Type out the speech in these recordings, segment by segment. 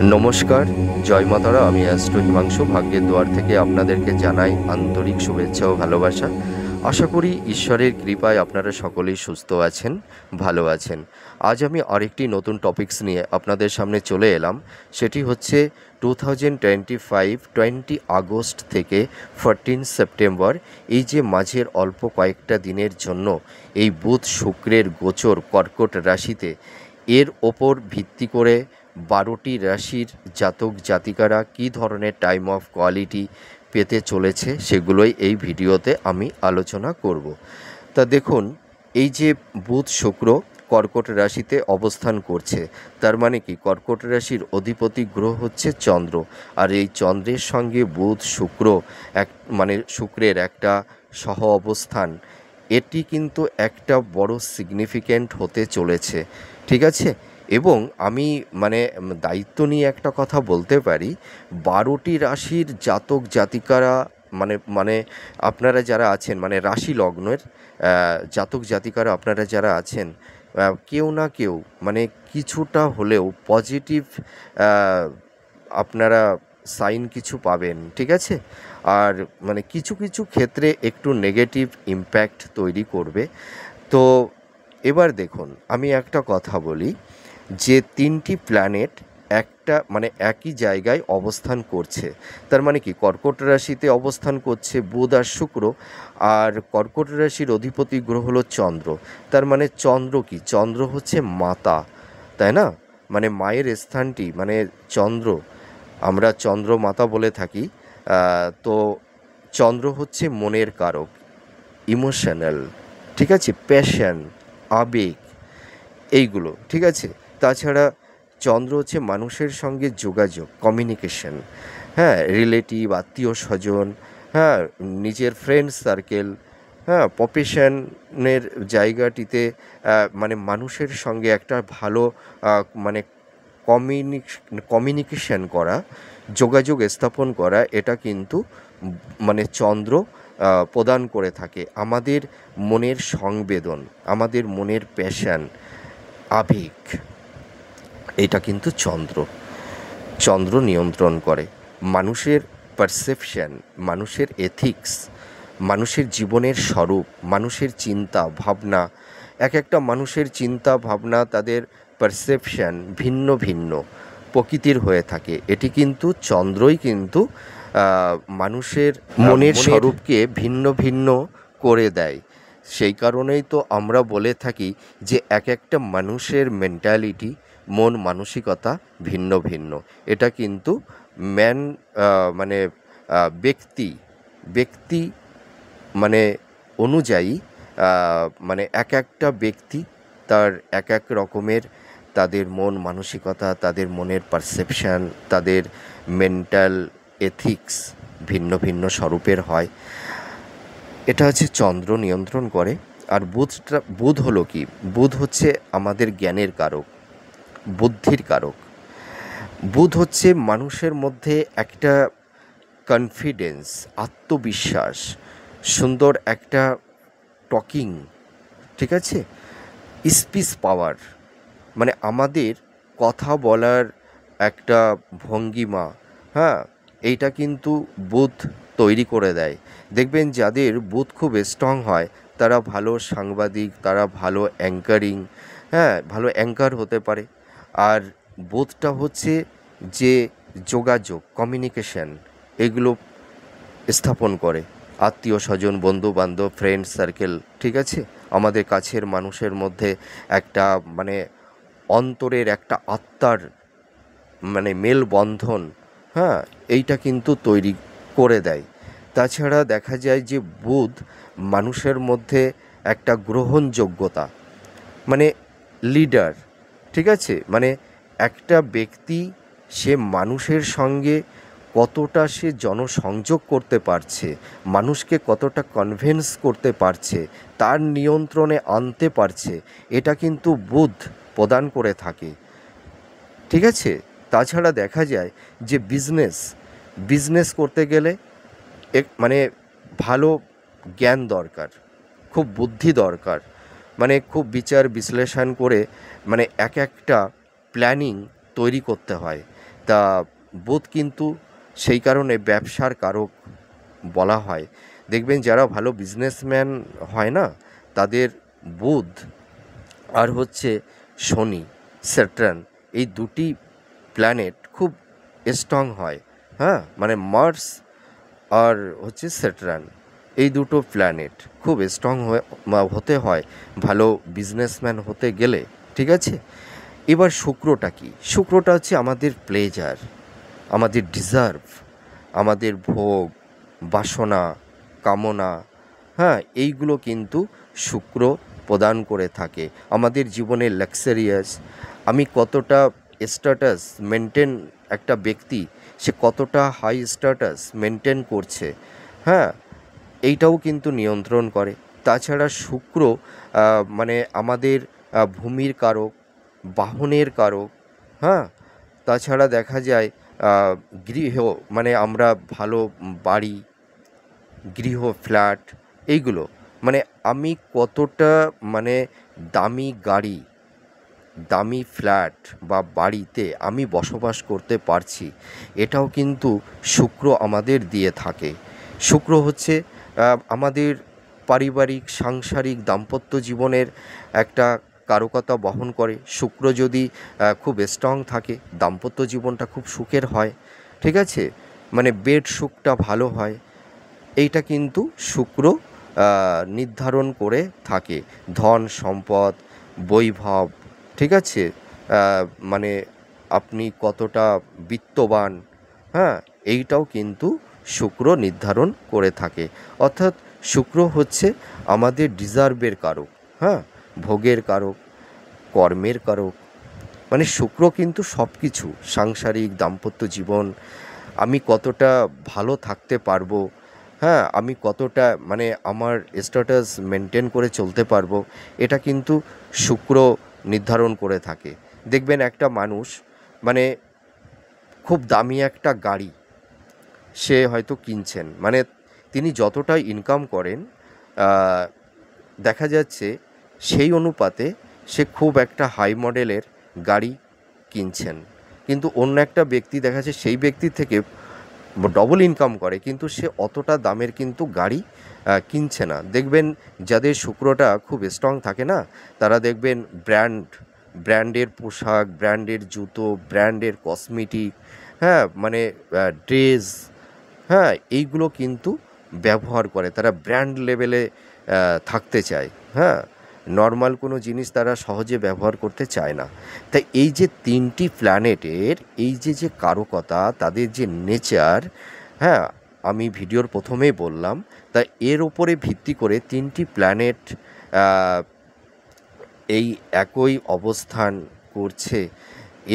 নমস্কার, জয় মাতারা। আমি অ্যাস্ট্রো হিমাংশু ভাগ্যের দুয়ার থেকে আপনাদেরকে জানাই আন্তরিক শুভেচ্ছা ও ভালোবাসা। আশা করি ঈশ্বরের কৃপায় আপনারা সকলেই সুস্থ আছেন, ভালো আছেন। আজ আমি আরেকটি নতুন টপিকস নিয়ে আপনাদের সামনে চলে এলাম। সেটি হচ্ছে 2025 20 আগস্ট থেকে 14 সেপ্টেম্বর, এই যে মাঝের অল্প কয়েকটা দিনের জন্য এই বুধ শুক্রের গোচর কর্কট রাশিতে, এর ওপর ভিত্তি করে 12টি রাশির জাতক জাতিকারা কী ধরনের টাইম অফ কোয়ালিটি পেতে চলেছে সেগুলোই এই ভিডিওতে আমি আলোচনা করব। তা দেখুন, এই যে বুধ শুক্র কর্কট রাশিতে অবস্থান করছে, তার মানে কি কর্কট রাশির অধিপতি গ্রহ হচ্ছে চন্দ্র। আর এই চন্দ্রের সঙ্গে বুধ শুক্র শুক্রের একটা সহ অবস্থান, এটি কিন্তু একটা বড় সিগনিফিক্যান্ট হতে চলেছে, ঠিক আছে। এবং আমি দায়িত্ব নিয়ে একটা কথা বলতে পারি, 12টি রাশির জাতক জাতিকারা আপনারা যারা আছেন, রাশি লগ্নের জাতক জাতিকারা আপনারা যারা আছেন, কেউ না কেউ কিছুটা হলেও পজিটিভ আপনারা সাইন কিছু পাবেন, ঠিক আছে। আর কিছু কিছু ক্ষেত্রে একটু নেগেটিভ ইম্প্যাক্ট তৈরি করবে। তো এবার দেখুন, আমি একটা কথা বলি, যে 3টি প্ল্যানেট একই জায়গায় অবস্থান করছে, তার মানে কি কর্কট রাশিতে অবস্থান করছে বুধ আর শুক্র, আর কর্কট রাশির অধিপতি গ্রহ হলো চন্দ্র। তার মানে চন্দ্র কি, চন্দ্র হচ্ছে মাতা, তাই না? মায়ের স্থানটি চন্দ্র, আমরা চন্দ্র মাতা বলে থাকি। তো চন্দ্র হচ্ছে মনের কারক, ইমোশনাল, ঠিক আছে, প্যাশন, আবেগ, এইগুলো, ঠিক আছে। তাছাড়া চন্দ্র হচ্ছে মানুষের সঙ্গে যোগাযোগ, কমিউনিকেশন, হ্যাঁ, রিলেটিভ, আত্মীয় স্বজন, হ্যাঁ, নিজের ফ্রেন্ড সার্কেল, হ্যাঁ, প্রফেশনের জায়গাটিতে মানুষের সঙ্গে একটা ভালো মানে কমিউনিকেশন করা, যোগাযোগ স্থাপন করা, এটা কিন্তু চন্দ্র প্রদান করে থাকে। আমাদের মনের সংবেদন, আমাদের মনের প্যাশন, আবেগ, এটা কিন্তু চন্দ্র নিয়ন্ত্রণ করে। মানুষের পারসেপশন, মানুষের এথিক্স, মানুষের জীবনের স্বরূপ, মানুষের চিন্তা ভাবনা, এক একটা মানুষের চিন্তা ভাবনা, তাদের পারসেপশন ভিন্ন ভিন্ন প্রকৃতির হয়ে থাকে। এটি কিন্তু চন্দ্রই কিন্তু মানুষের মনের স্বরূপকে ভিন্ন ভিন্ন করে দেয়। সেই কারণেই তো আমরা বলে থাকি যে এক একটা মানুষের মেন্টালিটি, মন মানসিকতা ভিন্ন ভিন্ন। এটা কিন্তু ম্যান মানে ব্যক্তি ব্যক্তি অনুযায়ী এক একটা ব্যক্তি তার এক এক রকমের, তাদের মন মানসিকতা, তাদের মনের পারসেপশান, তাদের মেন্টাল এথিক্স ভিন্ন ভিন্ন স্বরূপের হয়। এটা হচ্ছে চন্দ্র নিয়ন্ত্রণ করে। আর বুধ হলো কি, বুধ হচ্ছে আমাদের জ্ঞানের কারক, বুদ্ধির কারক। বুধ হচ্ছে মানুষের মধ্যে একটা কনফিডেন্স, আত্মবিশ্বাস, সুন্দর একটা টকিং, ঠিক আছে, স্পিচ পাওয়ার, আমাদের কথা বলার একটা ভঙ্গিমা, হ্যাঁ, এইটা কিন্তু বুধ তৈরি করে দেয়। দেখবেন যাদের বুধ খুব স্ট্রং হয়, তারা ভালো সাংবাদিক, তারা ভালো অ্যাঙ্কারিং, হ্যাঁ, ভালো অ্যাঙ্কার হতে পারে। আর বুধটা হচ্ছে যে যোগাযোগ, কমিউনিকেশন, এগুলো স্থাপন করে, আত্মীয় স্বজন, বন্ধু বান্ধব, ফ্রেন্ড সার্কেল, ঠিক আছে, আমাদের কাছের মানুষের মধ্যে একটা অন্তরের একটা আত্মার মেলবন্ধন, হ্যাঁ, এইটা কিন্তু তৈরি করে দেয়। তাছাড়া দেখা যায় যে বুধ মানুষের মধ্যে একটা গ্রহণযোগ্যতা, লিডার, ঠিক আছে, একটা ব্যক্তি সে মানুষের সঙ্গে কতটা সে জনসংযোগ করতে পারছে, মানুষকে কতটা কনভিন্স করতে পারছে, তার নিয়ন্ত্রণে আনতে পারছে, এটা কিন্তু বুধ প্রদান করে থাকে, ঠিক আছে। তাছাড়া দেখা যায় যে বিজনেস করতে গেলে ভালো জ্ঞান দরকার, খুব বুদ্ধি দরকার, খুব বিচার বিশ্লেষণ করে এক একটা প্ল্যানিং তৈরি করতে হয়। তা বুধ কিন্তু সেই কারণে ব্যবসার কারক বলা হয়। দেখবেন যারা ভালো বিজনেসম্যান হয় না, তাদের বুধ আর হচ্ছে শনি, স্যাটার্ন, এই দুটি প্ল্যানেট খুব স্ট্রং হয়। হ্যাঁ, মানে মার্স আর হচ্ছে স্যাটার্ন, এই দুটো প্ল্যানেট খুব স্ট্রং হতে হয় ভালো বিজনেসম্যান হতে গেলে, ঠিক আছে। এবার শুক্রটা কি? শুক্রটা হচ্ছে আমাদের প্লেজার, আমাদের ডিজার্ভ, আমাদের ভোগ, বাসনা, কামনা, হ্যাঁ, এইগুলো কিন্তু শুক্র প্রদান করে থাকে। আমাদের জীবনে লাক্সারিয়াস, আমি কতটা স্ট্যাটাস মেনটেন, একটা ব্যক্তি সে কতটা হাই স্ট্যাটাস মেনটেন করছে, হ্যাঁ, এইটাও কিন্তু নিয়ন্ত্রণ করে। তাছাড়া শুক্র মানে আমাদের ভূমির কারক, বাহনের কারক, হ্যাঁ। তাছাড়া দেখা যায় গৃহ, মানে আমরা ভালো বাড়ি, গৃহ, ফ্ল্যাট, এইগুলো, মানে আমি কতটা মানে দামি গাড়ি, দামি ফ্ল্যাট বা বাড়িতে আমি বসবাস করতে পারছি, এটাও কিন্তু শুক্র আমাদের দিয়ে থাকে। শুক্র হচ্ছে আমাদের পারিবারিক, সাংসারিক, দাম্পত্য জীবনের একটা কারকতা বহন করে। শুক্র যদি খুব স্ট্রং থাকে, দাম্পত্য জীবনটা খুব সুখের হয়, ঠিক আছে, মানে বেড সুখটা ভালো হয়। এইটা কিন্তু শুক্র নির্ধারণ করে থাকে। ধন সম্পদ, বৈভব, ঠিক আছে, মানে আপনি কতটা বিত্তবান, হ্যাঁ, এইটাও কিন্তু শুক্র নির্ধারণ করে থাকে। অর্থাৎ শুক্র হচ্ছে আমাদের ডিজার্ভের কারক, হ্যাঁ, ভোগের কারক, কর্মের কারক। মানে শুক্র কিন্তু সব কিছু, সাংসারিক, দাম্পত্য জীবন, আমি কতটা ভালো থাকতে পারবো, হ্যাঁ, আমি কতটা মানে আমার স্ট্যাটাস মেনটেন করে চলতে পারবো, এটা কিন্তু শুক্র নির্ধারণ করে থাকে। দেখবেন একটা মানুষ মানে খুব দামি একটা গাড়ি সে হয়তো কিনছেন, মানে তিনি যতটা ইনকাম করেন দেখা যাচ্ছে সেই অনুপাতে সে খুব একটা হাই মডেলের গাড়ি কিনছেন। কিন্তু অন্য একটা ব্যক্তি দেখা যাচ্ছে সেই ব্যক্তির থেকে ডবল ইনকাম করে, কিন্তু সে অতটা দামের কিন্তু গাড়ি কিনছে না। দেখবেন যাদের শুক্রটা খুব স্ট্রং থাকে না, তারা দেখবেন ব্র্যান্ডের পোশাক, ব্র্যান্ডের জুতো, ব্র্যান্ডের কসমেটিক, হ্যাঁ, মানে ড্রেস, হ্যাঁ, এইগুলো কিন্তু ব্যবহার করে। তারা ব্র্যান্ড লেভেলে থাকতে চায়, হ্যাঁ, নর্মাল কোনো জিনিস তারা সহজে ব্যবহার করতে চায় না। তাই এই যে তিনটি প্ল্যানেটের এই যে কারকতা, তাদের যে নেচার, হ্যাঁ, আমি ভিডিওর প্রথমেই বললাম, তা এর ওপরে ভিত্তি করে তিনটি প্ল্যানেট এই একই অবস্থান করছে,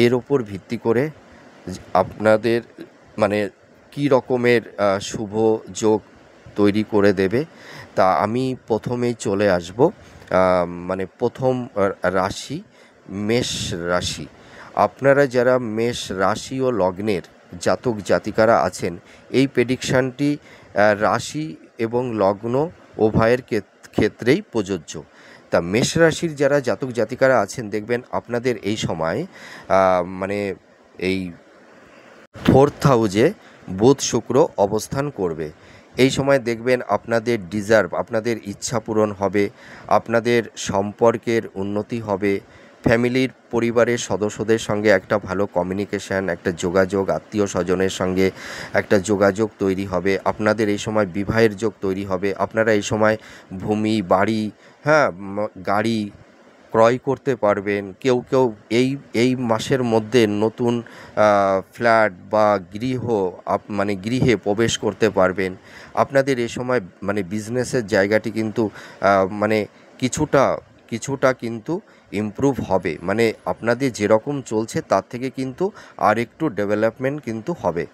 এর ওপর ভিত্তি করে আপনাদের মানে কী রকমের শুভ যোগ তৈরি করে দেবে। তা আমি প্রথমেই চলে আসব, মানে প্রথম রাশি মেষ রাশি। আপনারা যারা মেষ রাশি ও লগ্নের জাতক জাতিকারা আছেন, এই প্রেডিকশানটি রাশি এবং লগ্ন উভয়ের ক্ষেত্রেই প্রযোজ্য। তা মেষ রাশির যারা জাতক জাতিকারা আছেন, দেখবেন আপনাদের এই সময় মানে এই 4th হাউজে বুধ শুক্র অবস্থান করবে। এই সময় দেখবেন আপনাদের ডিজার্ভ, আপনাদের ইচ্ছা পূরণ হবে, আপনাদের সম্পর্কের উন্নতি হবে, ফ্যামিলির, পরিবারের সদস্যদের সঙ্গে একটা ভালো কমিউনিকেশান, একটা যোগাযোগ, আত্মীয় স্বজনের সঙ্গে একটা যোগাযোগ তৈরি হবে। আপনাদের এই সময় বিবাহের যোগ তৈরি হবে। আপনারা এই সময় ভূমি, বাড়ি, হ্যাঁ, গাড়ি ক্রয় করতে পারবেন। কেউ কেউ এই মাসের মধ্যে নতুন ফ্ল্যাট বা মানে গৃহে প্রবেশ করতে পারবেন। আপনাদের এ সময় মানে বিজনেসের জায়গাটি কিন্তু মানে কিছুটা কিন্তু ইমপ্রুভ হবে। মানে আপনাদের যেরকম চলছে তার থেকে কিন্তু আর একটু ডেভেলপমেন্ট কিন্তু হবে,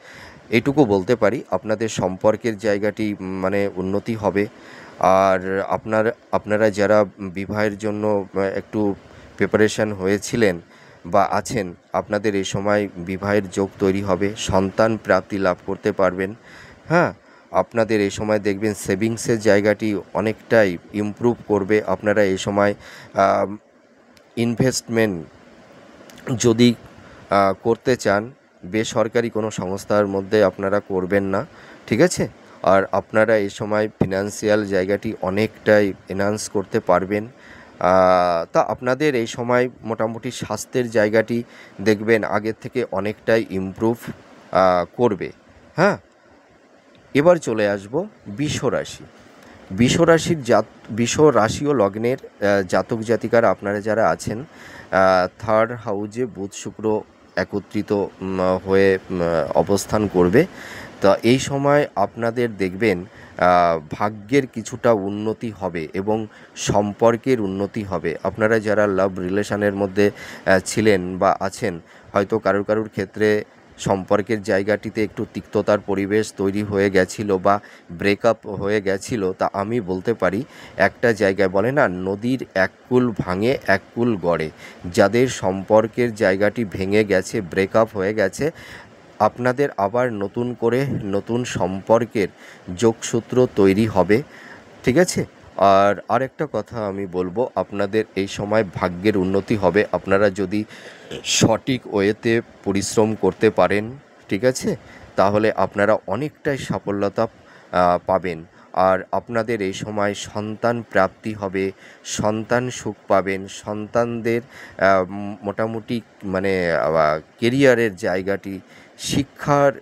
এইটুকু বলতে পারি। আপনাদের সম্পর্কের জায়গাটি মানে উন্নতি হবে। আর আপনারা যারা বিবাহের জন্য একটু প্রিপারেশান হয়েছিলেন বা আছেন, আপনাদের এই সময় বিবাহের যোগ তৈরি হবে, সন্তান প্রাপ্তি লাভ করতে পারবেন, হ্যাঁ। আপনাদের এই সময় দেখবেন সেভিংসের জায়গাটি অনেকটাই ইমপ্রুভ করবে। আপনারা এই সময় ইনভেস্টমেন্ট যদি করতে চান, বেসরকারি কোনো সংস্থার মধ্যে আপনারা করবেন না, ঠিক আছে। আর আপনারা এই সময় ফিনান্সিয়াল জায়গাটি অনেকটাই এনহান্স করতে পারবেন। তা আপনাদের এই সময় মোটামুটি স্বাস্থ্যের জায়গাটি দেখবেন আগের থেকে অনেকটাই ইমপ্রুভ করবে। হ্যাঁ, এবার চলে আসব বিশ্বরাশি। বিষ রাশি ও লগ্নের জাতক জাতিকারা আপনারা যারা আছেন, থার্ড হাউজে বুধ শুক্র একত্রিত হয়ে অবস্থান করবে। তা এই সময় আপনাদের দেখবেন ভাগ্যের কিছুটা উন্নতি হবে এবং সম্পর্কের উন্নতি হবে। আপনারা যারা লাভ রিলেশনের মধ্যে ছিলেন বা আছেন, হয়তো কারুর ক্ষেত্রে সম্পর্কের জায়গাটিতে একটু তিক্ততার পরিবেশ তৈরি হয়ে গেছিলো বা ব্রেকআপ হয়ে গেছিলো। তা আমি বলতে পারি একটা জায়গায় বলে না, নদীর এক কূল ভাঙে এক কূল গড়ে। যাদের সম্পর্কের জায়গাটি ভেঙে গেছে, ব্রেকআপ হয়ে গেছে, আপনাদের আবার নতুন করে নতুন সম্পর্কের যোগসূত্র তৈরি হবে, ঠিক আছে। আর আরেকটা কথা আমি বলবো, আপনাদের এই সময় ভাগ্যের উন্নতি হবে আপনারা যদি সঠিক ওয়েতে পরিশ্রম করতে পারেন, ঠিক আছে, তাহলে আপনারা অনেকটাই সাফল্যতা পাবেন। আর আপনাদের এই সময় সন্তান প্রাপ্তি হবে, সন্তান সুখ পাবেন, সন্তানদের মোটামুটি মানে কেরিয়ারের জায়গাটি, শিক্ষার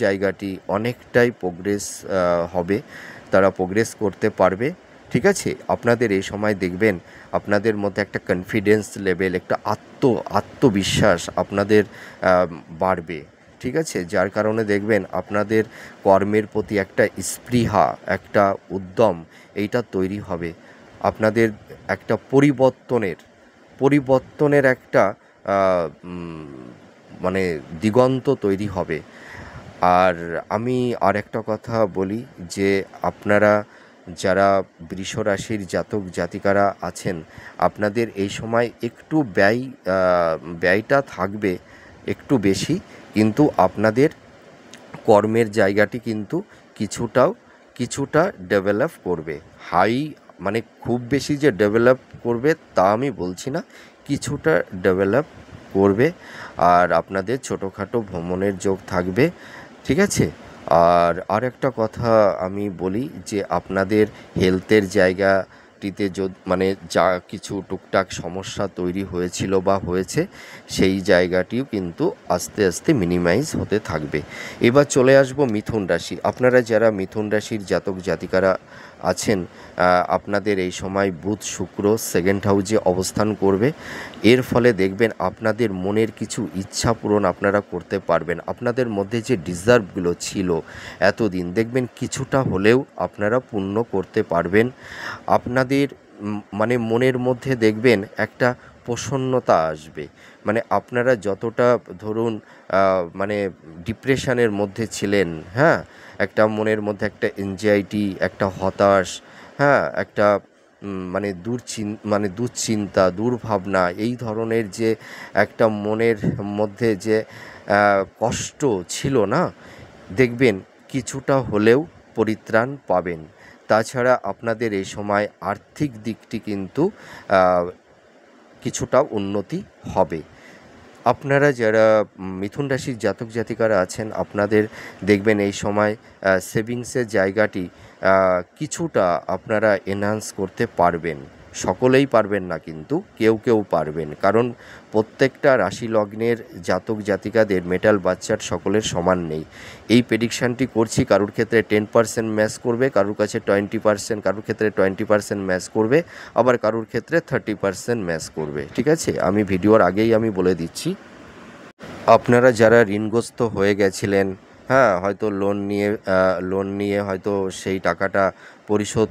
জায়গাটি অনেকটাই প্রোগ্রেস হবে, তারা প্রোগ্রেস করতে পারবে, ঠিক আছে। আপনাদের এই সময় দেখবেন আপনাদের মধ্যে একটা কনফিডেন্স লেভেল, একটা আত্মবিশ্বাস আপনাদের বাড়বে, ঠিক আছে। যার কারণে দেখবেন আপনাদের কর্মের প্রতি একটা স্পৃহা, একটা উদ্যম এইটা তৈরি হবে। আপনাদের একটা পরিবর্তনের একটা মানে দিগন্ত তৈরি হবে। আর আমি আর একটা কথা বলি যে আপনারা যারা বৃষ রাশির জাতক জাতিকারা আছেন, আপনাদের এই সময় একটু ব্যয়টা থাকবে একটু বেশি, কিন্তু আপনাদের কর্মের জায়গাটি কিন্তু কিছুটা ডেভেলপ করবে। মানে খুব বেশি যে ডেভেলপ করবে তা আমি বলছি না, কিছুটা ডেভেলপ করবে। আর আপনাদের ছোটোখাটো ভ্রমণের যোগ থাকবে, ঠিক আছে। আর একটা কথা আমি বলি যে আপনাদের হেলথের জায়গাটিতে মানে যা কিছু টুকটাক সমস্যা তৈরি হয়েছিল বা হয়েছে, সেই জায়গাটিও কিন্তু আস্তে আস্তে মিনিমাইজ হতে থাকবে। এবার চলে আসবো মিথুন রাশি। আপনারা যারা মিথুন রাশির জাতক জাতিকারা আছেন, আপনাদের এই সময় বুধ শুক্র সেকেন্ড হাউজে অবস্থান করবে। এর ফলে দেখবেন আপনাদের মনের কিছু ইচ্ছা পূরণ আপনারা করতে পারবেন। আপনাদের মধ্যে যে ডিজার্ভগুলো ছিল এতদিন, দেখবেন কিছুটা হলেও আপনারা পূর্ণ করতে পারবেন। আপনাদের মানে মনের মধ্যে দেখবেন একটা প্রসন্নতা আসবে। মানে আপনারা যতটা ধরুন মানে ডিপ্রেশনের মধ্যে ছিলেন, হ্যাঁ, একটা মনের মধ্যে একটা এনজাইটি, একটা হতাশ, হ্যাঁ, একটা মানে দুশ্চিন্তা, দুর্ভাবনা, এই ধরনের যে একটা মনের মধ্যে যে কষ্ট ছিল না, দেখবেন কিছুটা হলেও পরিত্রাণ পাবেন। তাছাড়া আপনাদের এই সময় আর্থিক দিকটি কিন্তু কিছুটা উন্নতি হবে। আপনারা যারা মিথুন রাশির জাতক জাতিকারা আছেন, আপনাদের দেখবেন এই সময় সেভিংসের জায়গাটি কিছুটা আপনারা এনহান্স করতে পারবেন। সকলেই পারবেন না, কিন্তু কেউ পারবেন, কারণ প্রত্যেকটা রাশি লগ্নের জাতক জাতিকাদের মেটাল বাচ্চার সকলের সমান নেই। এই প্রেডিকশানটি করছি, কারুর ক্ষেত্রে 10% ম্যাচ করবে, কারুর কাছে 20%, কারুর ক্ষেত্রে 20% ম্যাচ করবে, আবার কারুর ক্ষেত্রে 30% ম্যাচ করবে, ঠিক আছে। আমি ভিডিওর আগেই আমি বলে দিচ্ছি, আপনারা যারা ঋণগ্রস্ত হয়ে গেছিলেন, হ্যাঁ, হয়তো লোন নিয়ে হয়তো সেই টাকাটা পরিশোধ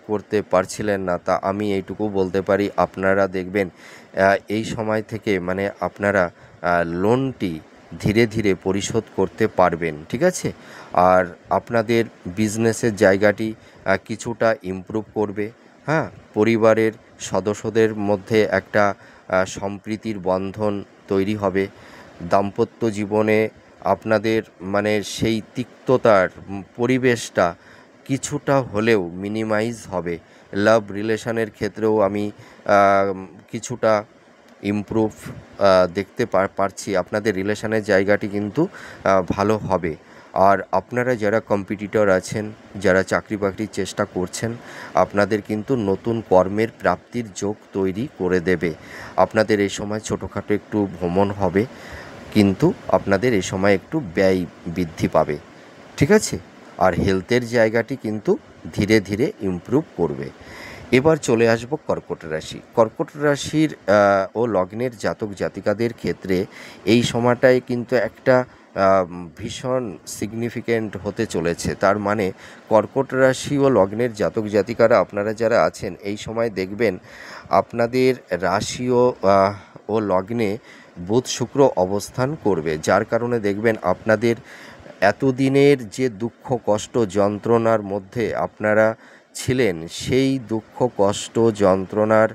করতে পারছিলেন না, তা আমি এইটুকু বলতে পারি আপনারা দেখবেন এই সময় থেকে মানে আপনারা লোনটি ধীরে ধীরে পরিশোধ করতে পারবেন, ঠিক আছে। আর আপনাদের বিজনেসের জায়গাটি কিছুটা ইমপ্রুভ করবে, হ্যাঁ, পরিবারের সদস্যদের মধ্যে একটা সম্প্রীতির বন্ধন তৈরি হবে। দাম্পত্য জীবনে আপনাদের মানে সেই তিক্ততার পরিবেশটা কিছুটা হলেও মিনিমাইজ হবে। লাভ রিলেশনের ক্ষেত্রেও আমি কিছুটা ইমপ্রুভ দেখতে পারছি। আপনাদের রিলেশনের জায়গাটি কিন্তু ভালো হবে। আর আপনারা যারা কম্পিটিটর আছেন, যারা চাকরি বাকরির চেষ্টা করছেন, আপনাদের কিন্তু নতুন কর্মের প্রাপ্তির যোগ তৈরি করে দেবে। আপনাদের এই সময় ছোটোখাটো একটু ভ্রমণ হবে, কিন্তু আপনাদের এই সময় একটু ব্যয় বৃদ্ধি পাবে, ঠিক আছে? আর হেলথের জায়গাটি কিন্তু ধীরে ধীরে ইমপ্রুভ করবে। এবার চলে আসব কর্কট রাশি। কর্কট রাশির ও লগ্নের জাতক জাতিকাদের ক্ষেত্রে এই সময়টায় কিন্তু একটা ভীষণ সিগনিফিক্যান্ট হতে চলেছে। তার মানে কর্কট রাশি ও লগ্নের জাতক জাতিকারা আপনারা যারা আছেন, এই সময় দেখবেন আপনাদের রাশি ও লগ্নে বুধ শুক্র অবস্থান করবে, যার কারণে দেখবেন আপনাদের এতদিনের যে দুঃখ কষ্ট যন্ত্রণার মধ্যে আপনারা ছিলেন, সেই দুঃখ কষ্ট যন্ত্রণার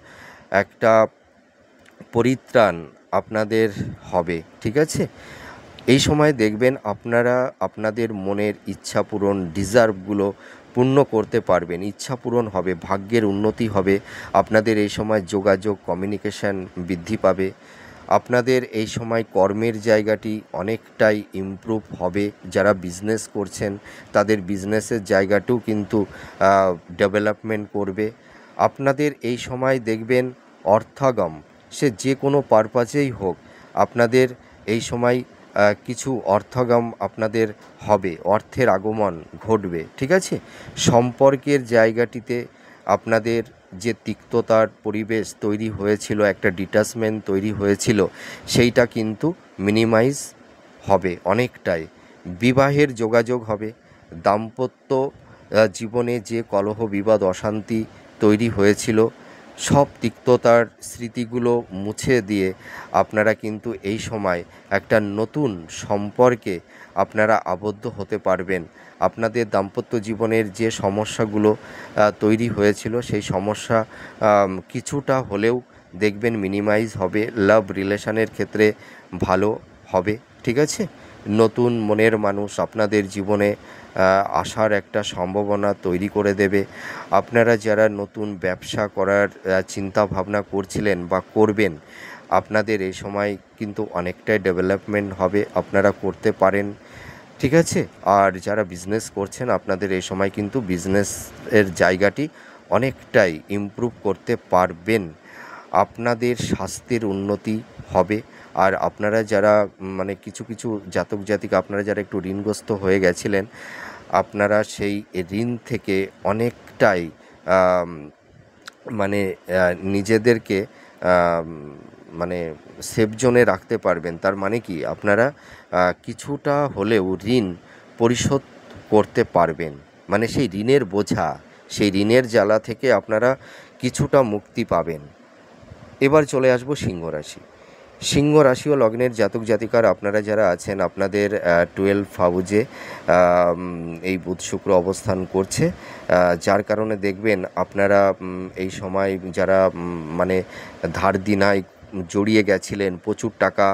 একটা পরিত্রাণ আপনাদের হবে, ঠিক আছে? এই সময় দেখবেন আপনারা আপনাদের মনের ইচ্ছা পূরণ, ডিজার্ভগুলো পূর্ণ করতে পারবেন, ইচ্ছা পূরণ হবে, ভাগ্যের উন্নতি হবে। আপনাদের এই সময় যোগাযোগ কমিউনিকেশান বৃদ্ধি পাবে। আপনাদের এই সময় কর্মের জায়গাটি অনেকটাই ইমপ্রুভ হবে। যারা বিজনেস করছেন তাদের বিজনেসের জায়গাটিও কিন্তু ডেভেলপমেন্ট করবে। আপনাদের এই সময় দেখবেন অর্থাগম, সে যে কোনো পারপাজেই হোক, আপনাদের এই সময় কিছু অর্থাগম আপনাদের হবে, অর্থের আগমন ঘটবে, ঠিক আছে? সম্পর্কের জায়গাটিতে আপনাদের যে তিক্ততার পরিবেশ তৈরি হয়েছিল, একটা ডিটাচমেন্ট তৈরি হয়েছিল, সেইটা কিন্তু মিনিমাইজ হবে অনেকটাই। বিবাহের যোগাযোগ হবে। দাম্পত্য জীবনে যে কলহ বিবাদ অশান্তি তৈরি হয়েছিল, সব তিক্ততার স্মৃতিগুলো মুছে দিয়ে আপনারা কিন্তু এই সময় একটা নতুন সম্পর্কে আপনারা আবদ্ধ হতে পারবেন। আপনাদের দাম্পত্য জীবনের যে সমস্যাগুলো তৈরি হয়েছিল, সেই সমস্যা কিছুটা হলেও দেখবেন মিনিমাইজ হবে। লাভ রিলেশনের ক্ষেত্রে ভালো হবে, ঠিক আছে? নতুন মনের মানুষ আপনাদের জীবনে আসার একটা সম্ভাবনা তৈরি করে দেবে। আপনারা যারা নতুন ব্যবসা করার চিন্তা ভাবনা করছিলেন বা করবেন, আপনাদের এই সময় কিন্তু অনেকটাই ডেভেলপমেন্ট হবে, আপনারা করতে পারেন, ঠিক আছে? আর যারা বিজনেস করছেন, আপনাদের এই সময় কিন্তু বিজনেসের জায়গাটি অনেকটাই ইমপ্রুভ করতে পারবেন। আপনাদের স্বাস্থ্যের উন্নতি হবে। আর আপনারা যারা মানে কিছু কিছু জাতক জাতিকা আপনারা যারা একটু ঋণগ্রস্ত হয়ে গেছিলেন, আপনারা সেই ঋণ থেকে অনেকটাই মানে নিজেদেরকে মানে সেফ জোনে রাখতে পারবেন। তার মানে কি, আপনারা কিছুটা হলেও ঋণ পরিশোধ করতে পারবেন। মানে সেই ঋণের বোঝা, সেই ঋণের জ্বালা থেকে আপনারা কিছুটা মুক্তি পাবেন। এবার চলে আসবো সিংহ রাশি। সিংহ রাশি ও লগ্নের জাতক জাতিকার আপনারা যারা আছেন, আপনাদের 12 হাউজে এই বুধ শুক্র অবস্থান করছে, যার কারণে দেখবেন আপনারা এই সময় যারা মানে ধার দিনায় জড়িয়ে গেছিলেন, প্রচুর টাকা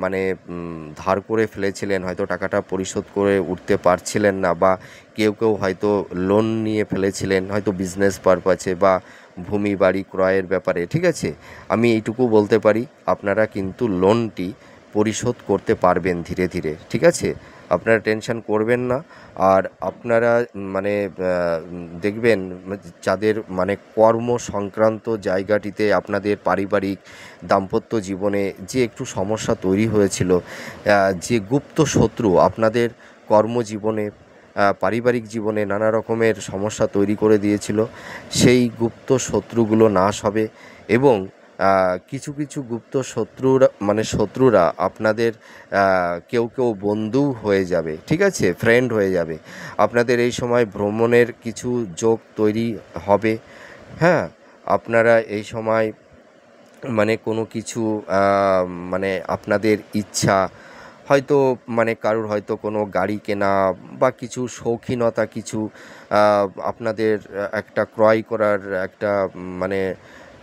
মানে ধার করে ফেলেছিলেন, হয়তো টাকাটা পরিশোধ করে উঠতে পারছিলেন না, বা কেউ কেউ হয়তো লোন নিয়ে ফেলেছিলেন, হয়তো বিজনেস পারপাসে বা ভূমি বাড়ি ক্রয়ের ব্যাপারে, ঠিক আছে? আমি এইটুকু বলতে পারি, আপনারা কিন্তু লোনটি পরিশোধ করতে পারবেন ধীরে ধীরে, ঠিক আছে? আপনারা টেনশন করবেন না। আর আপনারা মানে দেখবেন যাদের মানে কর্ম সংক্রান্ত জায়গাটিতে আপনাদের পারিবারিক দাম্পত্য জীবনে যে একটু সমস্যা তৈরি হয়েছিল, যে গুপ্ত শত্রু আপনাদের কর্মজীবনে পারিবারিক জীবনে নানা রকমের সমস্যা তৈরি করে দিয়েছিল, সেই গুপ্ত শত্রুগুলো নাশ হবে। এবং কিছু কিছু গুপ্ত শত্রুরা আপনাদের কেউ কেউ বন্ধু হয়ে যাবে, ঠিক আছে? ফ্রেন্ড হয়ে যাবে। আপনাদের এই সময় ভ্রমণের কিছু যোগ তৈরি হবে। হ্যাঁ, আপনারা এই সময় মানে কোনো কিছু মানে আপনাদের ইচ্ছা, হয়তো মানে কারুর হয়তো কোনো গাড়ি কেনা বা কিছু শৌখিনতা, কিছু আপনাদের একটা ক্রয় করার একটা মানে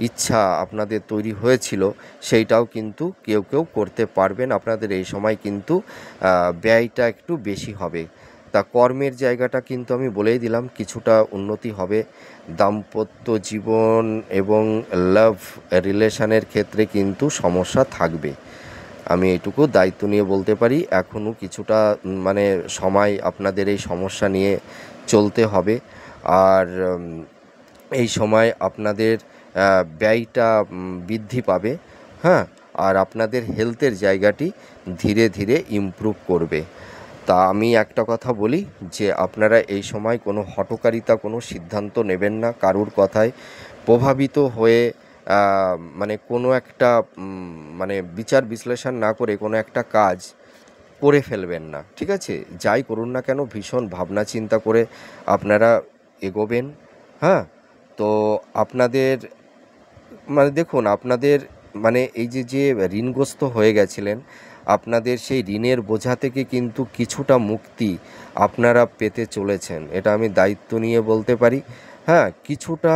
ইচ্ছা আপনাদের তৈরি হয়েছিল, সেইটাও কিন্তু কেউ কেউ করতে পারবেন। আপনাদের এই সময় কিন্তু ব্যয়টা একটু বেশি হবে। তা কর্মের জায়গাটা কিন্তু আমি বলেই দিলাম কিছুটা উন্নতি হবে। দাম্পত্য জীবন এবং লাভ রিলেশনের ক্ষেত্রে কিন্তু সমস্যা থাকবে, আমি এটুকু দায়িত্ব নিয়ে বলতে পারি। এখনও কিছুটা মানে সময় আপনাদের এই সমস্যা নিয়ে চলতে হবে। আর এই সময় আপনাদের ব্যয়টা বৃদ্ধি পাবে, হ্যাঁ। আর আপনাদের হেলথের জায়গাটি ধীরে ধীরে ইমপ্রুভ করবে। তা আমি একটা কথা বলি যে আপনারা এই সময় কোনো হঠকারিতা কোনো সিদ্ধান্ত নেবেন না, কারুর কথায় প্রভাবিত হয়ে মানে কোনো একটা মানে বিচার বিশ্লেষণ না করে কোনো একটা কাজ করে ফেলবেন না, ঠিক আছে? যাই করুন না কেন ভীষণ ভাবনা চিন্তা করে আপনারা এগোবেন, হ্যাঁ। তো আপনাদের মানে দেখুন, আপনাদের মানে এই যে ঋণগ্রস্ত হয়ে গেছিলেন, আপনাদের সেই ঋণের বোঝা থেকে কিন্তু কিছুটা মুক্তি আপনারা পেতে চলেছেন, এটা আমি দায়িত্ব নিয়ে বলতে পারি, হ্যাঁ। কিছুটা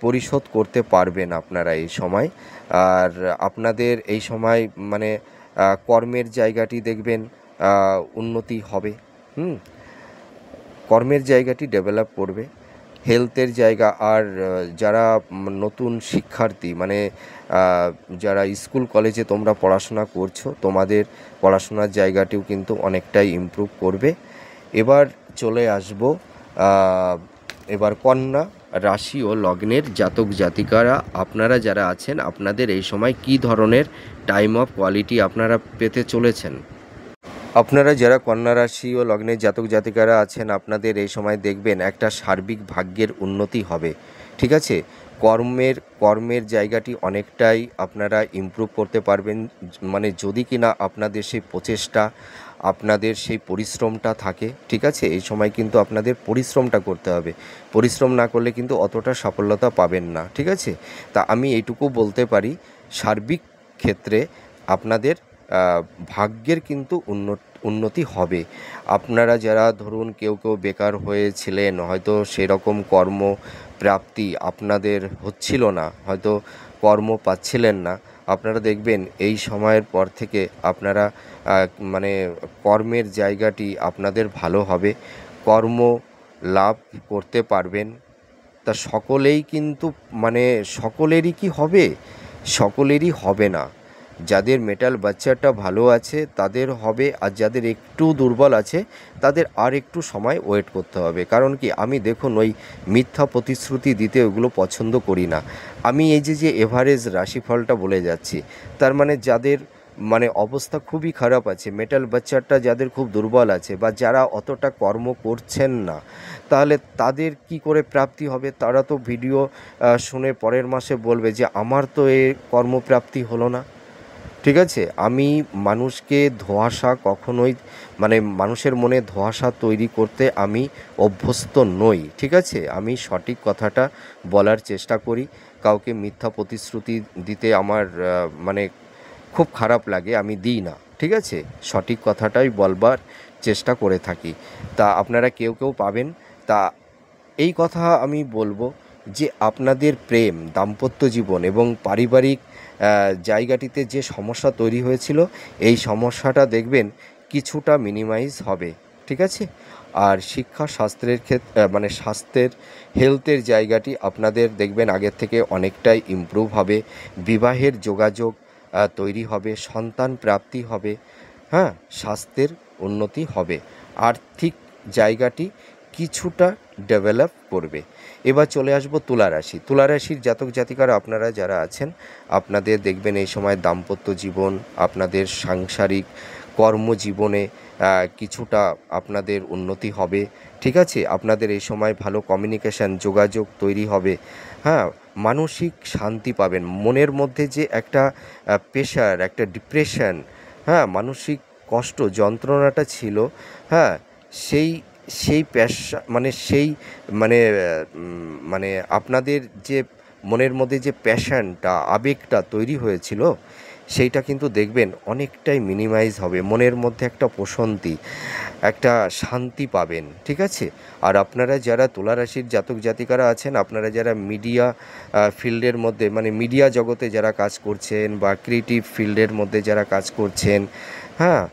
পরিশোধ করতে পারবেন আপনারা এই সময়। আর আপনাদের এই সময় মানে কর্মের জায়গাটি দেখবেন উন্নতি হবে, কর্মের জায়গাটি ডেভেলপ করবে, হেলথের জায়গা। আর যারা নতুন শিক্ষার্থী মানে যারা স্কুল কলেজে তোমরা পড়াশোনা করছো, তোমাদের পড়াশোনার জায়গাটিও কিন্তু অনেকটাই ইমপ্রুভ করবে। এবার চলে আসবো এবার কন্যা রাশি ও লগ্নের জাতক জাতিকারা আপনারা যারা আছেন, আপনাদের এই সময় কী ধরনের টাইম অফ কোয়ালিটি আপনারা পেতে চলেছেন। আপনারা যারা কন্যা রাশি ও লগ্নের জাতক জাতিকারা আছেন, আপনাদের এই সময় দেখবেন একটা সার্বিক ভাগ্যের উন্নতি হবে, ঠিক আছে? কর্মের জায়গাটি অনেকটাই আপনারা ইমপ্রুভ করতে পারবেন, মানে যদি কিনা আপনাদের সেই প্রচেষ্টা, আপনাদের সেই পরিশ্রমটা থাকে, ঠিক আছে? এই সময় কিন্তু আপনাদের পরিশ্রমটা করতে হবে, পরিশ্রম না করলে কিন্তু অতটা সফলতা পাবেন না, ঠিক আছে? তা আমি এইটুকু বলতে পারি, সার্বিক ক্ষেত্রে আপনাদের ভাগ্যের কিন্তু উন্নতি হবে। আপনারা যারা ধরুন কেউ বেকার হয়েছিলেন, হয়তো সেরকম কর্মপ্রাপ্তি আপনাদের হচ্ছিল না, হয়তো কর্ম পাচ্ছিলেন না, আপনারা দেখবেন এই সময়ের পর থেকে আপনারা মানে কর্মের জায়গাটি আপনাদের ভালো হবে, কর্ম লাভ করতে পারবেন। তা সকলেই কিন্তু মানে সকলেরই কি হবে? সকলেরই হবে না। যাদের মেটাল বাচ্চাটা ভালো আছে তাদের হবে, আর যাদের একটু দুর্বল আছে তাদের আর একটু সময় ওয়েট করতে হবে। কারণ কি, আমি দেখুন ওই মিথ্যা প্রতিশ্রুতি দিতে ওগুলো পছন্দ করি না। আমি এই যে এভারেজ রাশিফলটা বলে যাচ্ছি, তার মানে যাদের মানে অবস্থা খুবই খারাপ আছে, মেটাল বাচ্চাটা যাদের খুব দুর্বল আছে, বা যারা অতটা কর্ম করছেন না, তাহলে তাদের কি করে প্রাপ্তি হবে? তারা তো ভিডিও শুনে পরের মাসে বলবে যে আমার তো এ কর্মপ্রাপ্তি হলো না, ঠিক আছে? আমি মানুষকে ধোঁয়াশা কখনোই মানে মানুষের মনে ধোঁয়াশা তৈরি করতে আমি অভ্যস্ত নই, ঠিক আছে? আমি সঠিক কথাটা বলার চেষ্টা করি, কাউকে মিথ্যা প্রতিশ্রুতি দিতে আমার মানে খুব খারাপ লাগে, আমি দিই না, ঠিক আছে? সঠিক কথাটাই বলবার চেষ্টা করে থাকি। তা আপনারা কেউ পাবেন। তা এই কথা আমি বলবো যে আপনাদের প্রেম, দাম্পত্য জীবন এবং পারিবারিক জায়গাটিতে যে সমস্যা তৈরি হয়েছিল, এই সমস্যাটা দেখবেন কিছুটা মিনিমাইজ হবে, ঠিক আছে? আর শিক্ষা শাস্ত্রের ক্ষেত্রে মানে স্বাস্থ্যের হেলথের জায়গাটি আপনাদের দেখবেন আগের থেকে অনেকটাই ইমপ্রুভ হবে, বিবাহের যোগাযোগ তৈরি হবে, সন্তান প্রাপ্তি হবে, হ্যাঁ, স্বাস্থ্যের উন্নতি হবে, আর্থিক জায়গাটি কিছুটা ডেভেলপ করবে। এবার চলে আসবো তুলা রাশি। তুলা রাশির জাতক জাতিকারা আপনারা যারা আছেন, আপনাদের দেখবেন এই সময় দাম্পত্য জীবন, আপনাদের সাংসারিক কর্মজীবনে কিছুটা আপনাদের উন্নতি হবে, ঠিক আছে? আপনাদের এই সময় ভালো কমিউনিকেশান, যোগাযোগ তৈরি হবে, হ্যাঁ। মানসিক শান্তি পাবেন, মনের মধ্যে যে একটা প্রেশার, একটা ডিপ্রেশন, হ্যাঁ, মানসিক কষ্ট যন্ত্রণাটা ছিল, হ্যাঁ, সেই সেই মানে সেই মানে মানে আপনাদের যে মনের মধ্যে যে প্যাশনটা, আবেগটা তৈরি হয়েছিল, সেইটা কিন্তু দেখবেন অনেকটাই মিনিমাইজ হবে, মনের মধ্যে একটা প্রশান্তি, একটা শান্তি পাবেন, ঠিক আছে? আর আপনারা যারা তুলা রাশির জাতক জাতিকারা আছেন, আপনারা যারা মিডিয়া ফিল্ডের মধ্যে মানে মিডিয়া জগতে যারা কাজ করছেন, বা ক্রিয়েটিভ ফিল্ডের মধ্যে যারা কাজ করছেন, হ্যাঁ,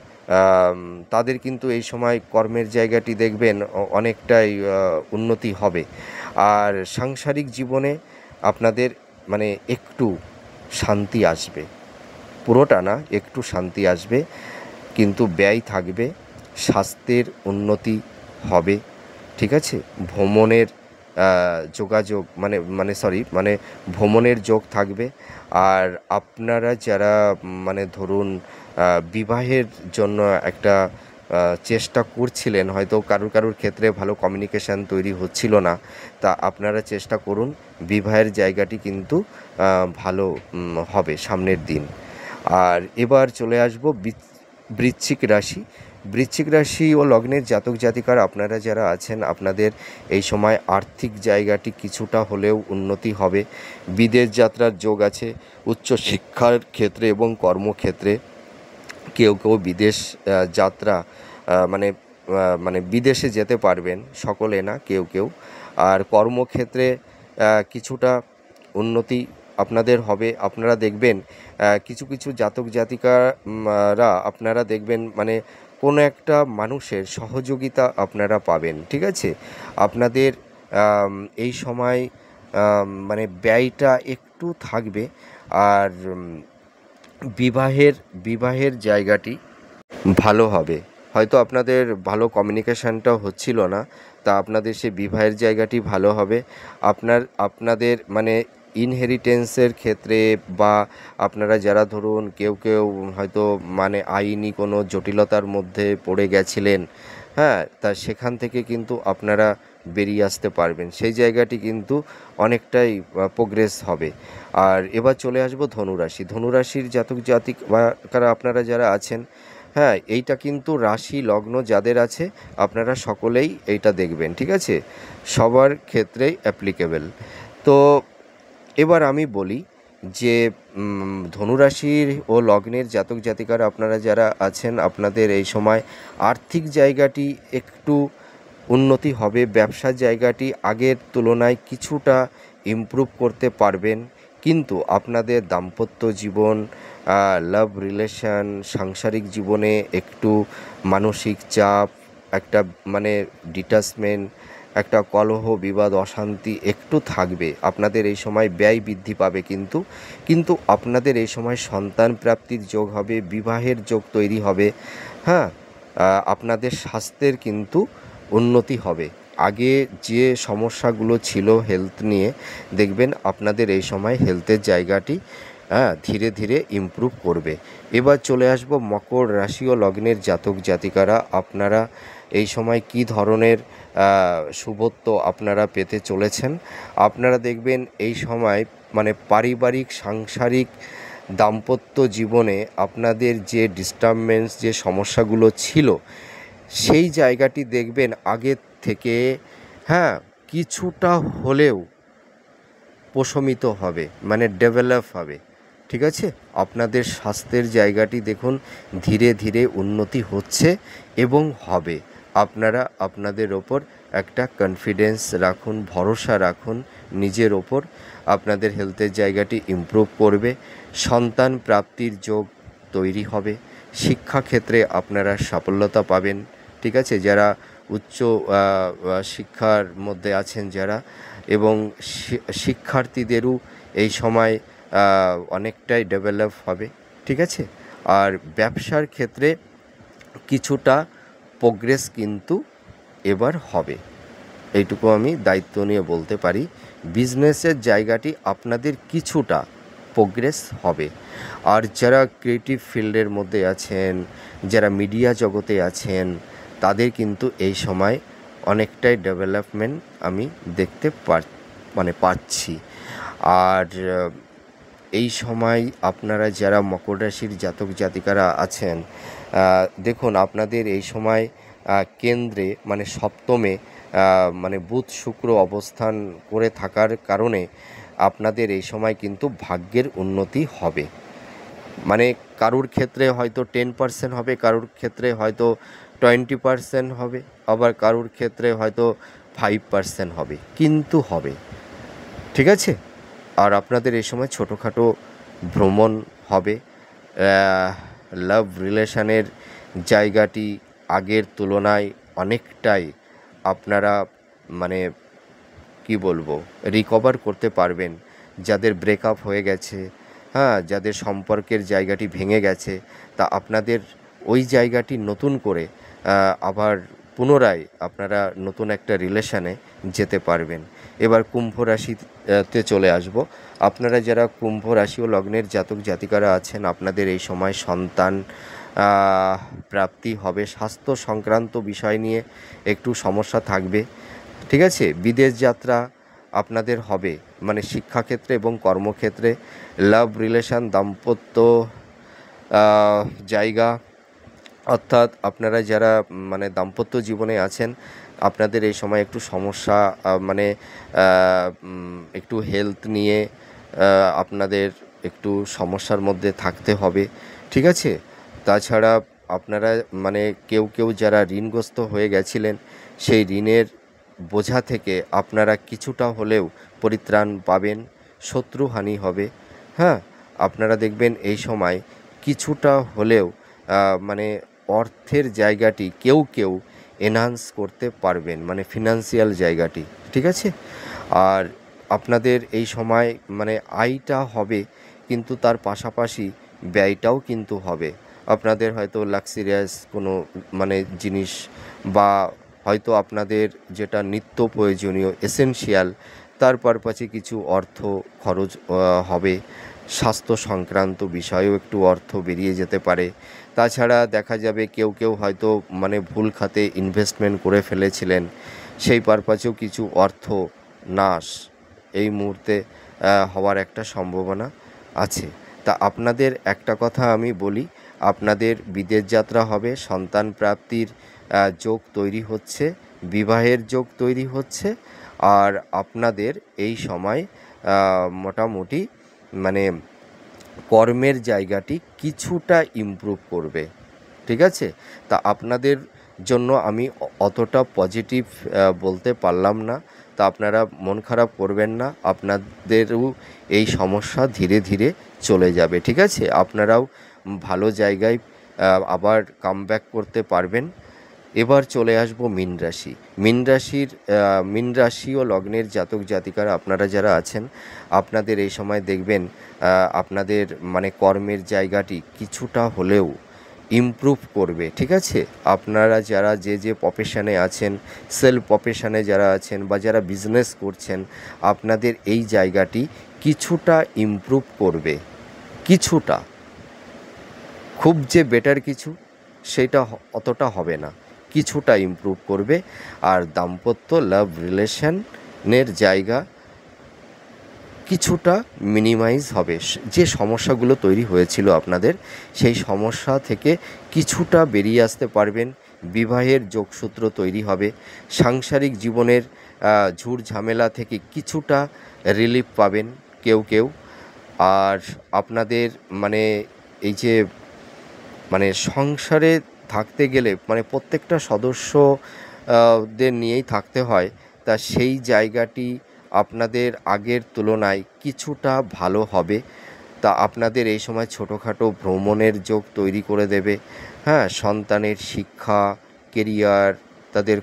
তাদের কিন্তু এই সময় কর্মের জায়গাটি দেখবেন অনেকটাই উন্নতি হবে। আর সাংসারিক জীবনে আপনাদের মানে একটু শান্তি আসবে, পুরোটা না, একটু শান্তি আসবে, কিন্তু ব্যয় থাকবে, স্বাস্থ্যের উন্নতি হবে, ঠিক আছে। ভ্রমণের যোগাযোগ মানে ভ্রমণের যোগ থাকবে। আর আপনারা যারা মানে ধরুন বিবাহের জন্য একটা চেষ্টা করছিলেন, হয়তো কারুর ক্ষেত্রে ভালো কমিউনিকেশান তৈরি হচ্ছিল না, তা আপনারা চেষ্টা করুন, বিবাহের জায়গাটি কিন্তু ভালো হবে সামনের দিন। আর এবার চলে আসবো বৃশ্চিক রাশি। বৃশ্চিক রাশি ও লগ্নের জাতক জাতিকারা আপনারা যারা আছেন, আপনাদের এই সময় আর্থিক জায়গাটি কিছুটা হলেও উন্নতি হবে। বিদেশ যাত্রার যোগ আছে। উচ্চ শিক্ষার ক্ষেত্রে এবং কর্মক্ষেত্রে কেউ বিদেশ যাত্রা মানে মানে বিদেশে যেতে পারবেন, সকলে না, কেউ। আর কর্মক্ষেত্রে কিছুটা উন্নতি আপনাদের হবে। আপনারা দেখবেন কিছু জাতক জাতিকারা আপনারা দেখবেন মানে কোনো একটা মানুষের সহযোগিতা আপনারা পাবেন, ঠিক আছে। আপনাদের এই সময় ব্যয়টা একটু থাকবে। আর বিবাহের জায়গাটি ভালো হবে। হয়তো আপনাদের ভালো কমিউনিকেশানটাও হচ্ছিল না, তা আপনাদের সেই বিবাহের জায়গাটি ভালো হবে। আপনাদের মানে ইনহেরিটেন্সের ক্ষেত্রে, বা আপনারা যারা ধরুন কেউ হয়তো মানে আইনি কোনো জটিলতার মধ্যে পড়ে গেছিলেন, হ্যাঁ, তা সেখান থেকে কিন্তু আপনারা বেরিয়ে আসতে পারবেন, সেই জায়গাটি কিন্তু অনেকটাই প্রোগ্রেস হবে। আর এবার চলে আসবো ধনুরাশি। ধনুরাশির জাতক জাতিকারা আপনারা যারা আছেন, হ্যাঁ, এইটা কিন্তু রাশি লগ্ন যাদের আছে আপনারা সকলেই এইটা দেখবেন, ঠিক আছে, সবার ক্ষেত্রেই অ্যাপ্লিকেবল। তো এবার আমি বলি যে ধনুরাশির ও লগ্নের জাতক জাতিকারা আপনারা যারা আছেন, আপনাদের এই সময় আর্থিক জায়গাটি একটু উন্নতি হবে। ব্যবসার জায়গাটি আগের তুলনায় কিছুটা ইমপ্রুভ করতে পারবেন, কিন্তু আপনাদের দাম্পত্য জীবন, লাভ রিলেশন, সাংসারিক জীবনে একটু মানসিক চাপ, একটা মানে ডিটাচমেন্ট, একটা কলহ বিবাদ অশান্তি একটু থাকবে। আপনাদের এই সময় ব্যয় বৃদ্ধি পাবে, কিন্তু আপনাদের এই সময় সন্তান প্রাপ্তির যোগ হবে, বিবাহের যোগ তৈরি হবে, হ্যাঁ। আপনাদের স্বাস্থ্যের কিন্তু উন্নতি হবে। আগে যে সমস্যাগুলো ছিল হেলথ নিয়ে, দেখবেন আপনাদের এই সময় হেলথের জায়গাটি ধীরে ধীরে ইমপ্রুভ করবে। এবার চলে আসবো মকর রাশি ও লগ্নের জাতক জাতিকারা আপনারা এই সময় কী ধরনের শুভত্ব আপনারা পেতে চলেছেন। আপনারা দেখবেন এই সময় মানে পারিবারিক সাংসারিক দাম্পত্য জীবনে আপনাদের যে ডিস্টারবেন্স, যে সমস্যাগুলো ছিল, সেই জায়গাটি দেখবেন আগের থেকে হ্যাঁ কিছুটা হলেও প্রশমিত হবে, মানে ডেভেলপ হবে, ঠিক আছে। আপনাদের স্বাস্থ্যের জায়গাটি দেখুন ধীরে ধীরে উন্নতি হচ্ছে এবং হবে। আপনারা আপনাদের ওপর একটা কনফিডেন্স রাখুন, ভরসা রাখুন নিজের ওপর। আপনাদের হেলথের জায়গাটি ইমপ্রুভ করবে, সন্তান প্রাপ্তির যোগ তৈরি হবে, শিক্ষাক্ষেত্রে আপনারা সাফল্যতা পাবেন, ঠিক আছে। যারা উচ্চ শিক্ষার মধ্যে আছেন যারা, এবং শিক্ষার্থীদেরও এই সময় অনেকটাই ডেভেলপ হবে, ঠিক আছে। আর ব্যবসার ক্ষেত্রে কিছুটা প্রোগ্রেস কিন্তু এবার হবে, এইটুকু আমি দায়িত্ব নিয়ে বলতে পারি। বিজনেসের জায়গাটি আপনাদের কিছুটা প্রোগ্রেস হবে। আর যারা ক্রিয়েটিভ ফিল্ডের মধ্যে আছেন, যারা মিডিয়া জগতে আছেন, তাদের কিন্তু এই সময় অনেকটাই ডেভেলপমেন্ট আমি দেখতে পাচ্ছি। আর এই সময় আপনারা যারা মকর রাশির জাতক জাতিকারা আছেন, দেখুন আপনাদের এই সময় কেন্দ্রে মানে সপ্তমে মানে বুধ শুক্র অবস্থান করে থাকার কারণে আপনাদের এই সময় কিন্তু ভাগ্যের উন্নতি হবে। মানে কারুর ক্ষেত্রে হয়তো 10% হবে, কারুর ক্ষেত্রে হয়তো 20% হবে, আবার কারুর ক্ষেত্রে হয়তো 5% হবে, কিন্তু হবে, ঠিক আছে। আর আপনাদের এই সময় ছোটোখাটো ভ্রমণ হবে, লাভ রিলেশনের জায়গাটি আগের তুলনায় অনেকটাই আপনারা মানে কি বলবো রিকভার করতে পারবেন। যাদের ব্রেকআপ হয়ে গেছে, হ্যাঁ, যাদের সম্পর্কের জায়গাটি ভেঙে গেছে, তা আপনাদের ওই জায়গাটি নতুন করে আবার পুনরায় আপনারা নতুন একটা রিলেশানে যেতে পারবেন। এবার কুম্ভ রাশিতে চলে আসব। আপনারা যারা কুম্ভ রাশি ও লগ্নের জাতক জাতিকারা আছেন, আপনাদের এই সময় সন্তান প্রাপ্তি হবে। স্বাস্থ্য সংক্রান্ত বিষয় নিয়ে একটু সমস্যা থাকবে, ঠিক আছে। বিদেশ যাত্রা আপনাদের হবে, মানে শিক্ষাক্ষেত্রে এবং কর্মক্ষেত্রে। লাভ রিলেশান, দাম্পত্য জায়গা, অর্থাৎ আপনারা যারা মানে দাম্পত্য জীবনে আছেন, আপনাদের এই সময় একটু সমস্যা, মানে একটু হেলথ নিয়ে আপনাদের একটু সমস্যার মধ্যে থাকতে হবে, ঠিক আছে। তাছাড়া আপনারা মানে কেউ কেউ যারা ঋণগ্রস্ত হয়ে গেছিলেন, সেই ঋণের বোঝা থেকে আপনারা কিছুটা হলেও পরিত্রাণ পাবেন। শত্রুহানি হবে, হ্যাঁ। আপনারা দেখবেন এই সময় কিছুটা হলেও মানে অর্থের জায়গাটি কেউ কেউ এনহান্স করতে পারবেন, মানে ফিনান্সিয়াল জায়গাটি, ঠিক আছে। আর আপনাদের এই সময় মানে আয়টা হবে, কিন্তু তার পাশাপাশি ব্যয়টাও কিন্তু হবে। আপনাদের হয়তো লাক্সারিয়াস কোনো মানে জিনিস, বা হয়তো আপনাদের যেটা নিত্য প্রয়োজনীয় এসেনশিয়াল, তার পারপাসে কিছু অর্থ খরচ হবে। স্বাস্থ্য সংক্রান্ত বিষয়েও একটু অর্থ বেরিয়ে যেতে পারে। তাছাড়া দেখা যাবে কেউ কেউ হয়তো মানে ভুল খাতে ইনভেস্টমেন্ট করে ফেলেছিলেন, সেই পারপাসেও কিছু অর্থ নাশ এই মুহূর্তে হওয়ার একটা সম্ভাবনা আছে। তা আপনাদের একটা কথা আমি বলি, আপনাদের বিদেশ যাত্রা হবে, সন্তান প্রাপ্তির যোগ তৈরি হচ্ছে, বিবাহের যোগ তৈরি হচ্ছে। আর আপনাদের এই সময় মোটামুটি মানে কর্মের জায়গাটি কিছুটা ইমপ্রুভ করবে, ঠিক আছে। তা আপনাদের জন্য আমি অতটা পজিটিভ বলতে পারলাম না। তা আপনারা মন খারাপ করবেন না, আপনাদেরও এই সমস্যা ধীরে ধীরে চলে যাবে, ঠিক আছে। আপনারাও ভালো জায়গায় আবার কামব্যাক করতে পারবেন। এবার চলে আসবো মীন রাশি। মীন রাশি ও লগ্নের জাতক জাতিকারা আপনারা যারা আছেন, আপনাদের এই সময় দেখবেন আপনাদের মানে কর্মের জায়গাটি কিছুটা হলেও ইমপ্রুভ করবে, ঠিক আছে। আপনারা যারা যে যে প্রফেশনে আছেন, সেলফ প্রফেশনে যারা আছেন বা যারা বিজনেস করছেন, আপনাদের এই জায়গাটি কিছুটা ইমপ্রুভ করবে। কিছুটা, খুব যে বেটার কিছু সেটা অতটা হবে না, কিছুটা ইমপ্রুভ করবে। আর দাম্পত্য লাভ রিলেশনের জায়গা কিছুটা মিনিমাইজ হবে। যে সমস্যাগুলো তৈরি হয়েছিল আপনাদের, সেই সমস্যা থেকে কিছুটা বেরিয়ে আসতে পারবেন। বিবাহের যোগসূত্র তৈরি হবে। সাংসারিক জীবনের ঝুট ঝামেলা থেকে কিছুটা রিলিফ পাবেন কেউ কেউ। আর আপনাদের মানে এই যে মানে সংসারে থাকতে গেলে মানে প্রত্যেকটা সদস্য দের নিয়েই থাকতে হয়, তা সেই জায়গাটি আপনাদের আগের তুলনায় কিছুটা ভালো হবে। তা আপনাদের এই সময় ছোটোখাটো ভ্রমণের যোগ তৈরি করে দেবে, হ্যাঁ। সন্তানের শিক্ষা, কেরিয়ার, তাদের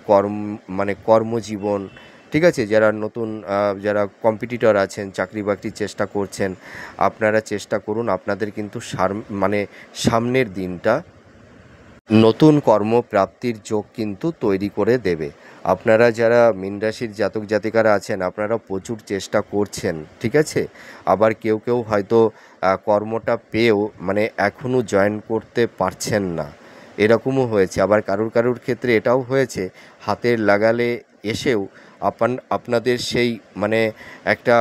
কর্মজীবন, ঠিক আছে। যারা নতুন যারা কম্পিটিটর আছেন, চাকরি বাকরির চেষ্টা করছেন, আপনারা চেষ্টা করুন। আপনাদের কিন্তু মানে সামনের দিনটা নতুন কর্মপ্রাপ্তির যোগ কিন্তু তৈরি করে দেবে। আপনারা যারা মীন রাশির জাতক জাতিকারা আছেন, আপনারা প্রচুর চেষ্টা করছেন, ঠিক আছে। আবার কেউ কেউ হয়তো কর্মটা পেয়েও মানে এখনও জয়েন করতে পারছেন না, এরকমও হয়েছে। আবার কারুর কারুর ক্ষেত্রে এটাও হয়েছে, হাতের লাগালে এসেও আপনাদের সেই মানে একটা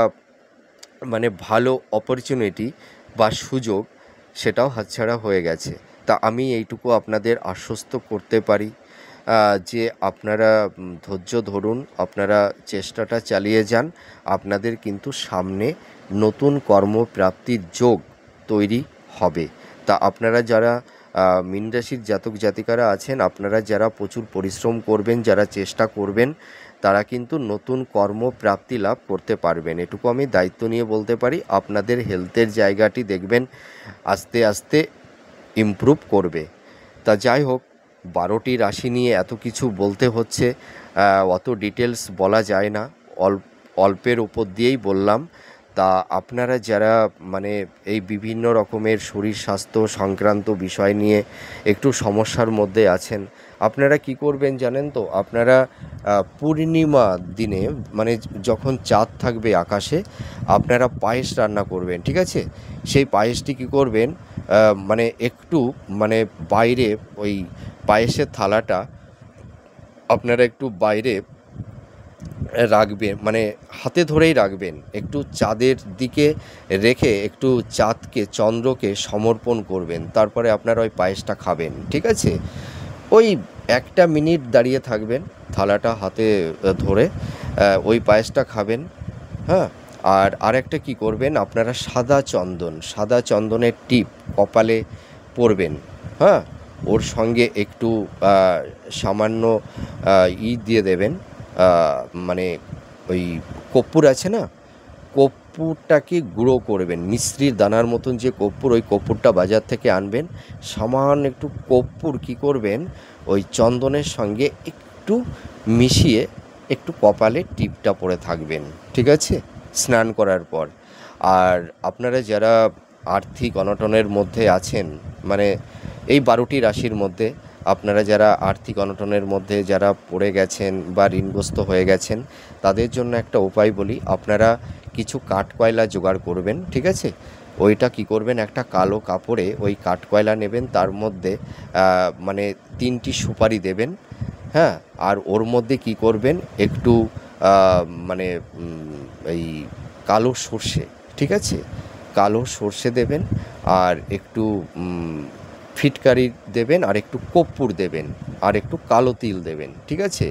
মানে ভালো অপরচুনিটি বা সুযোগ, সেটাও হাতছাড়া হয়ে গেছে। তা আমি এইটুকু আপনাদের আশ্বস্ত করতে পারি যে আপনারা ধৈর্য ধরুন, আপনারা চেষ্টাটা চালিয়ে যান। আপনাদের কিন্তু সামনে নতুন কর্মপ্রাপ্তির যোগ তৈরি হবে। তা আপনারা যারা মীন রাশির জাতক জাতিকারা আছেন, আপনারা যারা প্রচুর পরিশ্রম করবেন, যারা চেষ্টা করবেন, তারা কিন্তু নতুন কর্মপ্রাপ্তি লাভ করতে পারবেন। এটুকু আমি দায়িত্ব নিয়ে বলতে পারি। আপনাদের হেলথের জায়গাটি দেখবেন আস্তে আস্তে ইমপ্রুভ করবে। তা যাই হোক, 12টি রাশি নিয়ে এত কিছু বলতে হচ্ছে, অত ডিটেলস বলা যায় না, অল্পের উপর দিয়েই বললাম। তা আপনারা যারা মানে এই বিভিন্ন রকমের শরীর স্বাস্থ্য সংক্রান্ত বিষয় নিয়ে একটু সমস্যার মধ্যে আছেন, আপনারা কি করবেন জানেন তো? আপনারা পূর্ণিমা দিনে মানে যখন চাঁদ থাকবে আকাশে, আপনারা পায়েস রান্না করবেন, ঠিক আছে? সেই পায়েসটি কী করবেন, মানে একটু মানে বাইরে ওই পায়েসের থালাটা আপনারা একটু বাইরে রাখবেন, মানে হাতে ধরেই রাখবেন, একটু চাঁদের দিকে রেখে একটু চাঁদকে চন্দ্রকে সমর্পণ করবেন, তারপরে আপনারা ওই পায়েসটা খাবেন, ঠিক আছে? ওই 1 মিনিট দাঁড়িয়ে থাকবেন, থালাটা হাতে ধরে ওই পায়েসটা খাবেন। হ্যাঁ, আর আরেকটা কী করবেন, আপনারা সাদা চন্দনের টিপ কপালে পরবেন। হ্যাঁ, ওর সঙ্গে একটু সামান্য দিয়ে দেবেন, মানে ওই কর্পূর আছে না, কর্পূরটাকে গুঁড়ো করবেন, মিশ্রির দানার মতন যে কর্পূর, ওই কর্পূরটা বাজার থেকে আনবেন। সামান্য একটু কর্পূর কী করবেন, ওই চন্দনের সঙ্গে একটু মিশিয়ে একটু কপালে টিপটা পরে থাকবেন, ঠিক আছে, স্নান করার পর। আর আপনারা যারা আর্থিক অনটনের মধ্যে আছেন, মানে এই 12টি রাশির মধ্যে আপনারা যারা আর্থিক অনটনের মধ্যে যারা পড়ে গেছেন বা ঋণগ্রস্ত হয়ে গেছেন, তাদের জন্য একটা উপায় বলি। আপনারা কিছু কাঠকয়লা জোগাড় করবেন, ঠিক আছে? ওইটা কী করবেন, একটা কালো কাপড়ে ওই কাঠকয়লা নেবেন, তার মধ্যে মানে 3টি সুপারি দেবেন। হ্যাঁ, আর ওর মধ্যে কী করবেন, একটু মানে এই কালো সর্ষে, ঠিক আছে, কালো সর্ষে দেবেন, আর একটু ফিটকারি দেবেন, আর একটু কর্পূর দেবেন, আর একটু কালো তিল দেবেন, ঠিক আছে?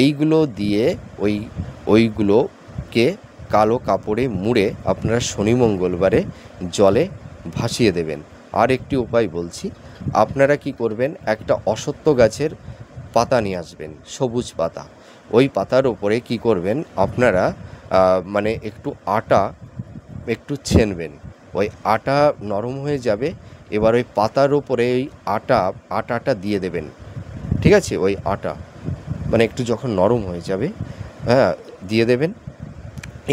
এইগুলো দিয়ে ওইগুলোকে কালো কাপড়ে মুড়ে আপনারা শনি মঙ্গলবারে জলে ভাসিয়ে দেবেন। আর একটি উপায় বলছি, আপনারা কি করবেন, একটা অশ্বত্থ গাছের পাতা নিয়ে আসবেন, সবুজ পাতা। ওই পাতার ওপরে কি করবেন, আপনারা মানে একটু আটা একটু ছেনবেন, ওই আটা নরম হয়ে যাবে, এবার ওই পাতার ওপরে ওই আটাটা দিয়ে দেবেন, ঠিক আছে? ওই আটা মানে একটু যখন নরম হয়ে যাবে, হ্যাঁ, দিয়ে দেবেন।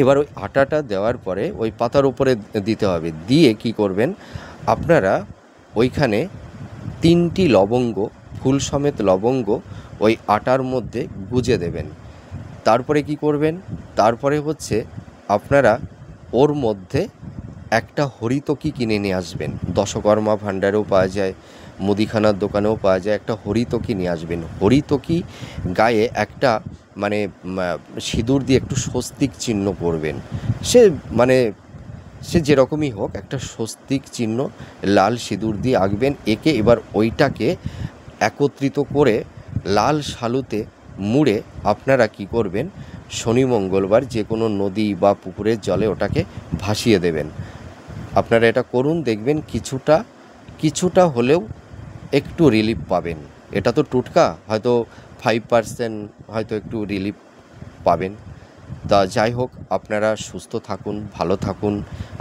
এবার ওই আটাটা দেওয়ার পরে ওই পাতার উপরে দিতে হবে, দিয়ে কি করবেন, আপনারা ওইখানে 3টি লবঙ্গ, ফুল সমেত লবঙ্গ ওই আটার মধ্যে গুজে দেবেন। তারপরে কি করবেন, তারপরে হচ্ছে আপনারা ওর মধ্যে একটা হরিতকি কিনে নিয়ে আসবেন, দশকর্মা ভাণ্ডারেও পাওয়া যায়, মুদিখানার দোকানেও পাওয়া যায়, একটা হরিতকি নিয়ে আসবেন। হরিতকি গায়ে একটা মানে সিঁদুর দিয়ে একটু স্বস্তিক চিহ্ন করবেন, সে যেরকমই হোক, একটা স্বস্তিক চিহ্ন লাল সিঁদুর দিয়ে আঁকবেন একে। এবার ওইটাকে একত্রিত করে লাল শালুতে মুড়ে আপনারা কি করবেন, শনি মঙ্গলবার যে কোনো নদী বা পুকুরের জলে ওটাকে ভাসিয়ে দেবেন। আপনারা এটা করুন, দেখবেন কিছুটা হলেও একটু রিলিফ পাবেন। এটা তো টুটকা, হয়তো 5% হয়তো একটু রিলিফ পাবেন। তা যাই হোক, আপনারা সুস্থ থাকুন, ভালো থাকুন।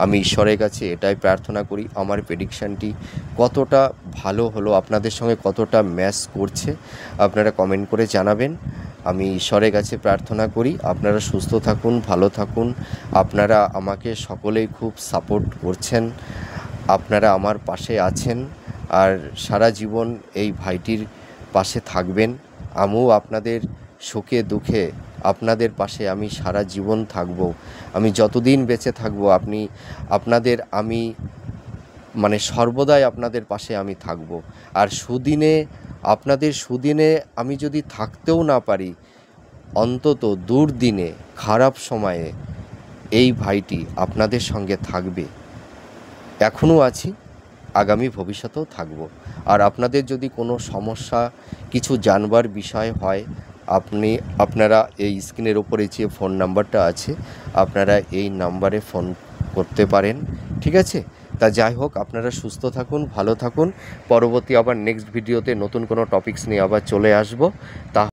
আমি ঈশ্বরের কাছে এটাই প্রার্থনা করি, আমার প্রেডিকশানটি কতটা ভালো হলো, আপনাদের সঙ্গে কতটা ম্যাচ করছে, আপনারা কমেন্ট করে জানাবেন। আমি ঈশ্বরের কাছে প্রার্থনা করি আপনারা সুস্থ থাকুন, ভালো থাকুন। আপনারা আমাকে সকলেই খুব সাপোর্ট করছেন, আপনারা আমার পাশে আছেন, আর সারা জীবন এই ভাইটির পাশে থাকবেন। আমিও আপনাদের সুখে দুঃখে আপনাদের পাশে আমি সারা জীবন থাকব। আমি যতদিন বেঁচে থাকব আমি মানে সর্বদাই আপনাদের পাশে আমি থাকব। আর আপনাদের সুদিনে আমি যদি থাকতেও না পারি, অন্তত দুর্দিনে খারাপ সময়ে এই ভাইটি আপনাদের সঙ্গে থাকবে। এখনও আছি, আগামী ভবিষ্যতেও থাকব। আর আপনাদের যদি কোনো সমস্যা কিছু জানবার বিষয় হয়, আপনারা এই স্ক্রিনের ওপরে যে ফোন নাম্বারটা আছে, আপনারা এই নাম্বারে ফোন করতে পারেন, ঠিক আছে? তা যাই হোক, আপনারা সুস্থ থাকুন, ভালো থাকুন। পরবর্তী আবার নেক্সট ভিডিওতে নতুন কোনো টপিকস নিয়ে আবার চলে আসব। তা